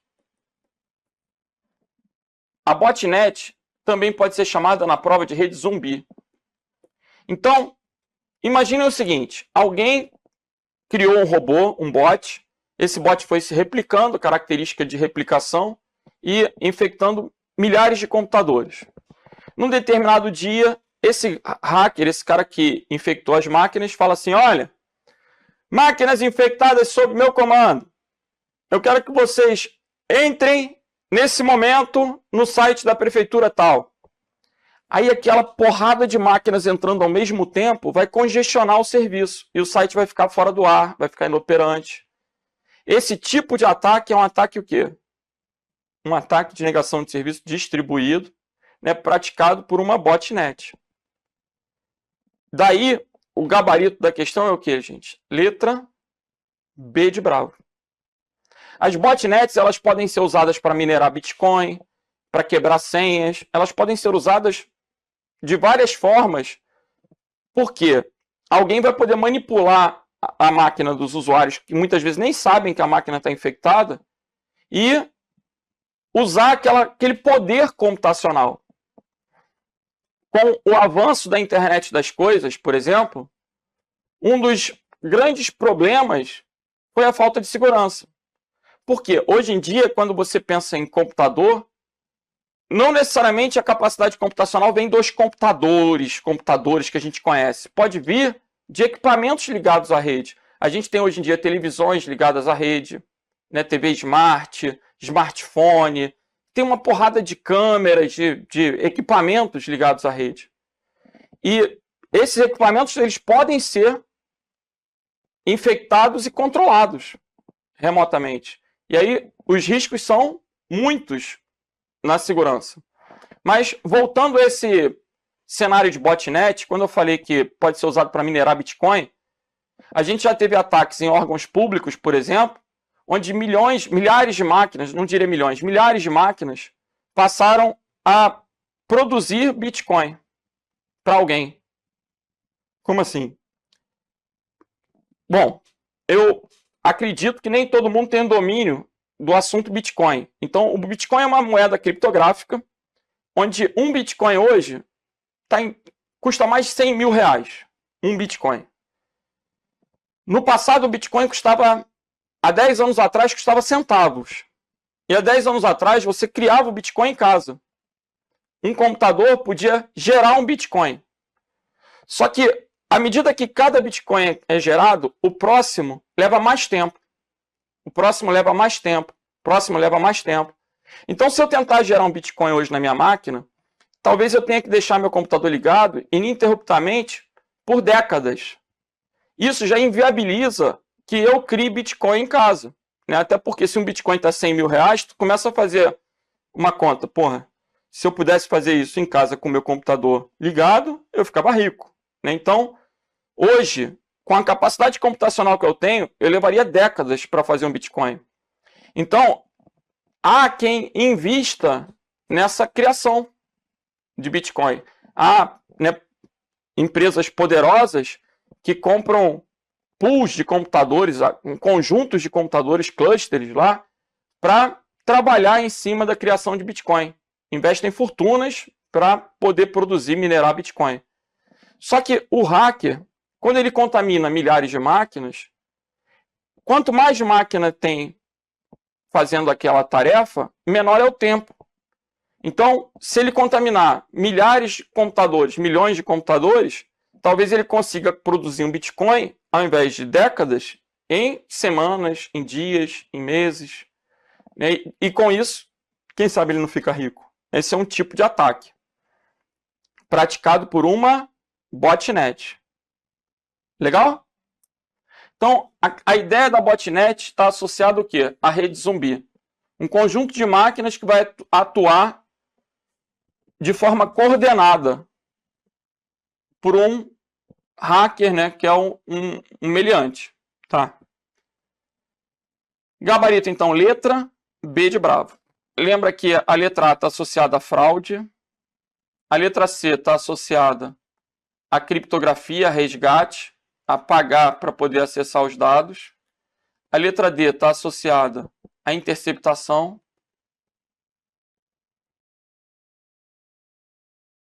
A botnet também pode ser chamada na prova de rede zumbi. Então, imagine o seguinte, alguém criou um robô, um bot, esse bot foi se replicando, característica de replicação, e infectando milhares de computadores. Num determinado dia, esse hacker, esse cara que infectou as máquinas, fala assim, olha, máquinas infectadas sob meu comando. Eu quero que vocês entrem nesse momento no site da prefeitura tal. Aí aquela porrada de máquinas entrando ao mesmo tempo vai congestionar o serviço e o site vai ficar fora do ar, vai ficar inoperante. Esse tipo de ataque é um ataque o quê? Um ataque de negação de serviço distribuído, né, praticado por uma botnet. Daí, o gabarito da questão é o quê, gente? Letra B de bravo. As botnets, elas podem ser usadas para minerar Bitcoin, para quebrar senhas, elas podem ser usadas de várias formas, porque alguém vai poder manipular a máquina dos usuários, que muitas vezes nem sabem que a máquina está infectada, e usar aquele poder computacional. Com o avanço da internet das coisas, por exemplo, um dos grandes problemas foi a falta de segurança. Porque hoje em dia, quando você pensa em computador, não necessariamente a capacidade computacional vem dos computadores que a gente conhece. Pode vir de equipamentos ligados à rede. A gente tem hoje em dia televisões ligadas à rede, né, TV Smart, smartphone, tem uma porrada de câmeras, de equipamentos ligados à rede. E esses equipamentos eles podem ser infectados e controlados remotamente. E aí os riscos são muitos na segurança. Mas voltando a esse cenário de botnet, quando eu falei que pode ser usado para minerar Bitcoin, a gente já teve ataques em órgãos públicos, por exemplo, onde milhares de máquinas, não diria milhões, milhares de máquinas passaram a produzir Bitcoin para alguém. Como assim? Bom, eu acredito que nem todo mundo tem domínio do assunto Bitcoin. Então, o Bitcoin é uma moeda criptográfica, onde um Bitcoin hoje custa mais de 100 mil reais. Um Bitcoin. No passado, o Bitcoin custava, há 10 anos atrás, custava centavos. E há 10 anos atrás, você criava o Bitcoin em casa. Um computador podia gerar um Bitcoin. Só que, à medida que cada Bitcoin é gerado, o próximo leva mais tempo. O próximo leva mais tempo. O próximo leva mais tempo. Então, se eu tentar gerar um Bitcoin hoje na minha máquina, talvez eu tenha que deixar meu computador ligado ininterruptamente por décadas. Isso já inviabiliza que eu crie Bitcoin em casa. Né? Até porque se um Bitcoin está 100 mil reais, tu começa a fazer uma conta. Porra, se eu pudesse fazer isso em casa com o meu computador ligado, eu ficava rico. Né? Então, hoje, com a capacidade computacional que eu tenho, eu levaria décadas para fazer um Bitcoin. Então, há quem invista nessa criação de Bitcoin. Há, né, empresas poderosas que compram pools de computadores, conjuntos de computadores, clusters lá, para trabalhar em cima da criação de Bitcoin. Investem fortunas para poder produzir, minerar Bitcoin. Só que o hacker, quando ele contamina milhares de máquinas, quanto mais máquina tem fazendo aquela tarefa, menor é o tempo. Então, se ele contaminar milhares de computadores, milhões de computadores, talvez ele consiga produzir um Bitcoin, ao invés de décadas, em semanas, em dias, em meses. Né? E com isso, quem sabe ele não fica rico. Esse é um tipo de ataque praticado por uma botnet. Legal? Então, a ideia da botnet está associada ao quê? À rede zumbi. Um conjunto de máquinas que vai atuar de forma coordenada por um hacker, né, que é um meliante. Tá? Gabarito, então, letra B de bravo. Lembra que a letra A está associada à fraude, a letra C está associada à criptografia, resgate, a pagar para poder acessar os dados. A letra D está associada à interceptação.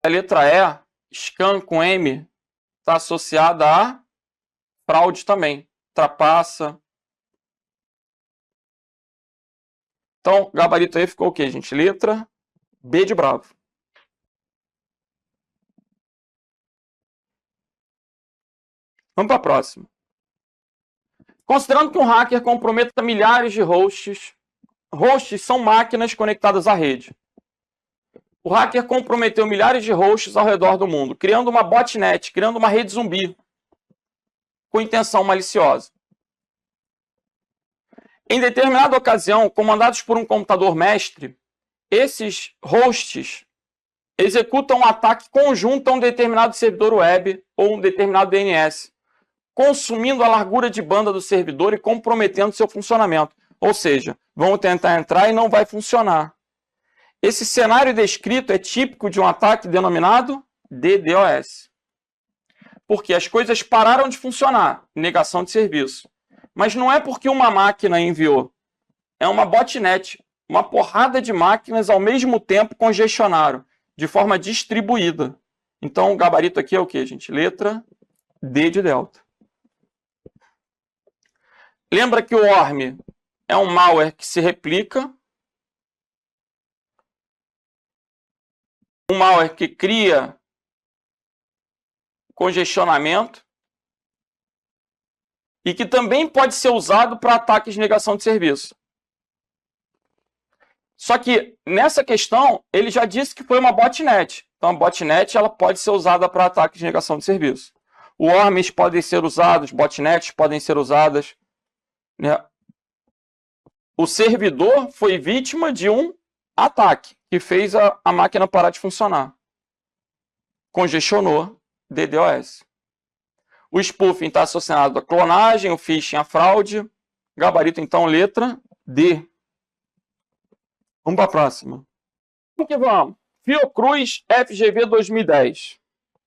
A letra E, scan com M, está associada a fraude também, trapaça. Então, gabarito aí ficou o quê, gente? Letra B de bravo. Vamos para a próxima. Considerando que um hacker comprometa milhares de hosts, hosts são máquinas conectadas à rede. O hacker comprometeu milhares de hosts ao redor do mundo, criando uma botnet, criando uma rede zumbi, com intenção maliciosa. Em determinada ocasião, comandados por um computador mestre, esses hosts executam um ataque conjunto a um determinado servidor web ou um determinado DNS, consumindo a largura de banda do servidor e comprometendo seu funcionamento. Ou seja, vão tentar entrar e não vai funcionar. Esse cenário descrito é típico de um ataque denominado DDoS. Porque as coisas pararam de funcionar, negação de serviço. Mas não é porque uma máquina enviou. É uma botnet. Uma porrada de máquinas ao mesmo tempo congestionaram, de forma distribuída. Então o gabarito aqui é o que, gente? Letra D de delta. Lembra que o worm é um malware que se replica. Um malware que cria congestionamento e que também pode ser usado para ataques de negação de serviço. Só que nessa questão ele já disse que foi uma botnet. Então a botnet ela pode ser usada para ataques de negação de serviço. Worms podem ser usados, botnets podem ser usadas, né? O servidor foi vítima de um ataque que fez a máquina parar de funcionar. Congestionou, DDoS. O spoofing está associado à clonagem, o phishing à fraude. Gabarito, então, letra D. Vamos para a próxima. Vamos que vamos. Fiocruz FGV 2010.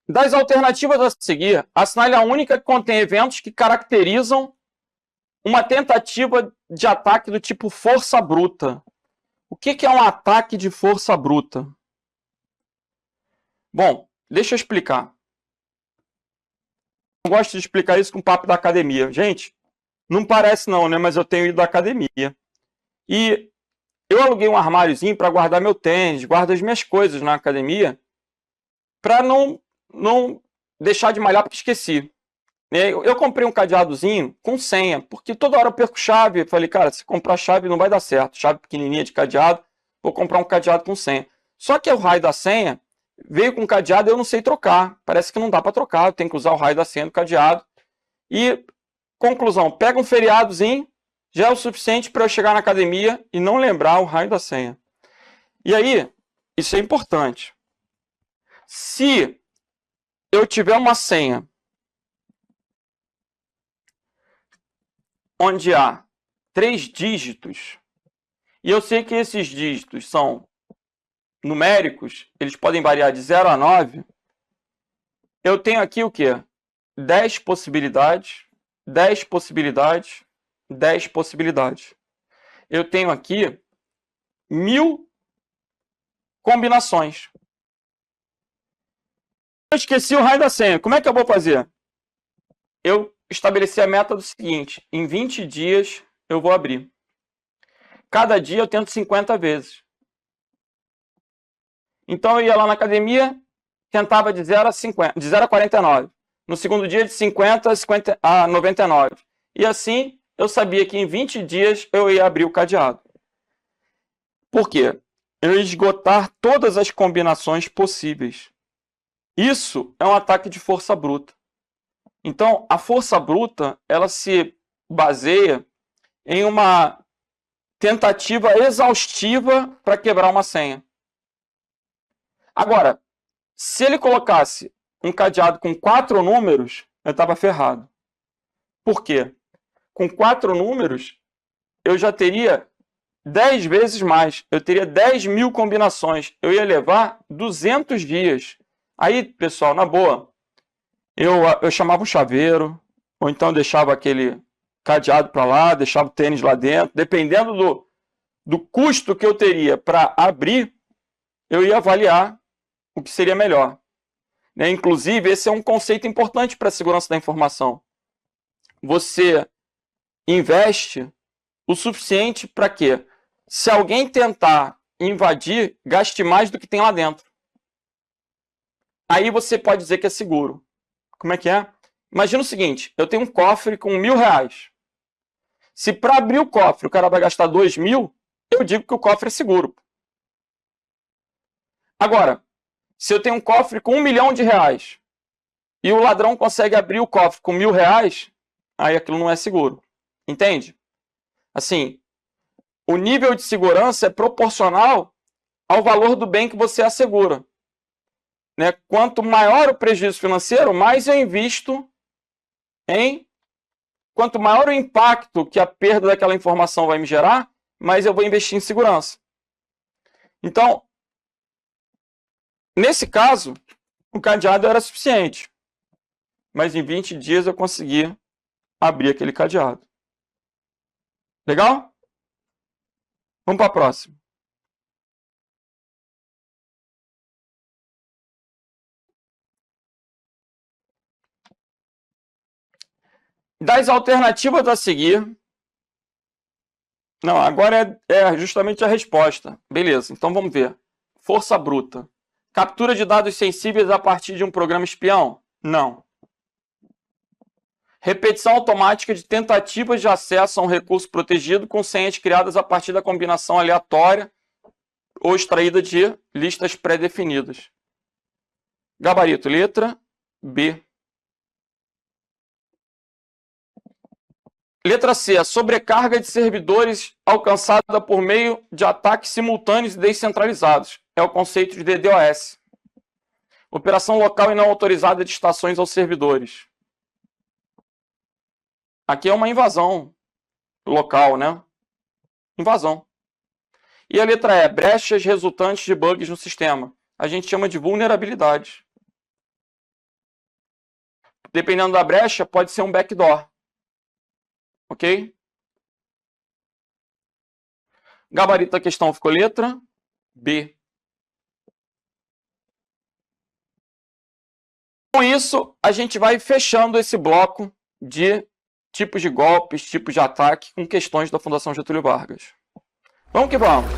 Das alternativas a seguir, assinale a única que contém eventos que caracterizam uma tentativa de ataque do tipo força bruta. O que é um ataque de força bruta? Bom, deixa eu explicar. Eu gosto de explicar isso com o papo da academia. Gente, não parece não, né? Mas eu tenho ido à academia. E eu aluguei um armáriozinho para guardar meu tênis, guardo as minhas coisas na academia, para não deixar de malhar porque esqueci. Eu comprei um cadeadozinho com senha, porque toda hora eu perco chave. Eu falei, cara, se comprar chave não vai dar certo. Chave pequenininha de cadeado, vou comprar um cadeado com senha. Só que o raio da senha veio com cadeado e eu não sei trocar. Parece que não dá para trocar, eu tenho que usar o raio da senha do cadeado. E, conclusão, pega um feriadozinho, já é o suficiente para eu chegar na academia e não lembrar o raio da senha. E aí, isso é importante. Se eu tiver uma senha onde há 3 dígitos, e eu sei que esses dígitos são numéricos, eles podem variar de 0 a 9, eu tenho aqui o quê? 10 possibilidades, 10 possibilidades, 10 possibilidades. Eu tenho aqui 1000 combinações. Eu esqueci o raio da senha. Como é que eu vou fazer? Eu estabeleci a meta do seguinte: em 20 dias eu vou abrir. Cada dia eu tento 50 vezes. Então eu ia lá na academia, tentava de 0 a 50, de 0 a 49. No segundo dia de 50 a 99. E assim eu sabia que em 20 dias eu ia abrir o cadeado. Por quê? Eu ia esgotar todas as combinações possíveis. Isso é um ataque de força bruta. Então, a força bruta, ela se baseia em uma tentativa exaustiva para quebrar uma senha. Agora, se ele colocasse um cadeado com 4 números, eu estava ferrado. Por quê? Com 4 números, eu já teria 10 vezes mais. Eu teria 10.000 combinações. Eu ia levar 200 dias. Aí, pessoal, na boa, eu chamava um chaveiro, ou então deixava aquele cadeado para lá, deixava o tênis lá dentro. Dependendo do custo que eu teria para abrir, eu ia avaliar o que seria melhor. Inclusive, esse é um conceito importante para a segurança da informação. Você investe o suficiente para que, se alguém tentar invadir, gaste mais do que tem lá dentro. Aí você pode dizer que é seguro. Como é que é? Imagina o seguinte, eu tenho um cofre com R$1.000. Se para abrir o cofre o cara vai gastar 2.000, eu digo que o cofre é seguro. Agora, se eu tenho um cofre com R$1.000.000 e o ladrão consegue abrir o cofre com R$1.000, aí aquilo não é seguro. Entende? Assim, o nível de segurança é proporcional ao valor do bem que você assegura. Né? Quanto maior o prejuízo financeiro, mais eu invisto em... Quanto maior o impacto que a perda daquela informação vai me gerar, mais eu vou investir em segurança. Então, nesse caso, o cadeado era suficiente. Mas em 20 dias eu consegui abrir aquele cadeado. Legal? Vamos para a próxima. Das alternativas a seguir... Não, agora é justamente a resposta. Beleza, então vamos ver. Força bruta. Captura de dados sensíveis a partir de um programa espião? Não. Repetição automática de tentativas de acesso a um recurso protegido com senhas criadas a partir da combinação aleatória ou extraída de listas pré-definidas. Gabarito, letra B. Letra C. A sobrecarga de servidores alcançada por meio de ataques simultâneos e descentralizados. É o conceito de DDoS. Operação local e não autorizada de estações aos servidores. Aqui é uma invasão local, né? Invasão. E a letra E. Brechas resultantes de bugs no sistema. A gente chama de vulnerabilidade. Dependendo da brecha, pode ser um backdoor. Ok? Gabarito da questão ficou letra B. Com isso, a gente vai fechando esse bloco de tipos de golpes, tipos de ataque com questões da Fundação Getúlio Vargas. Vamos que vamos!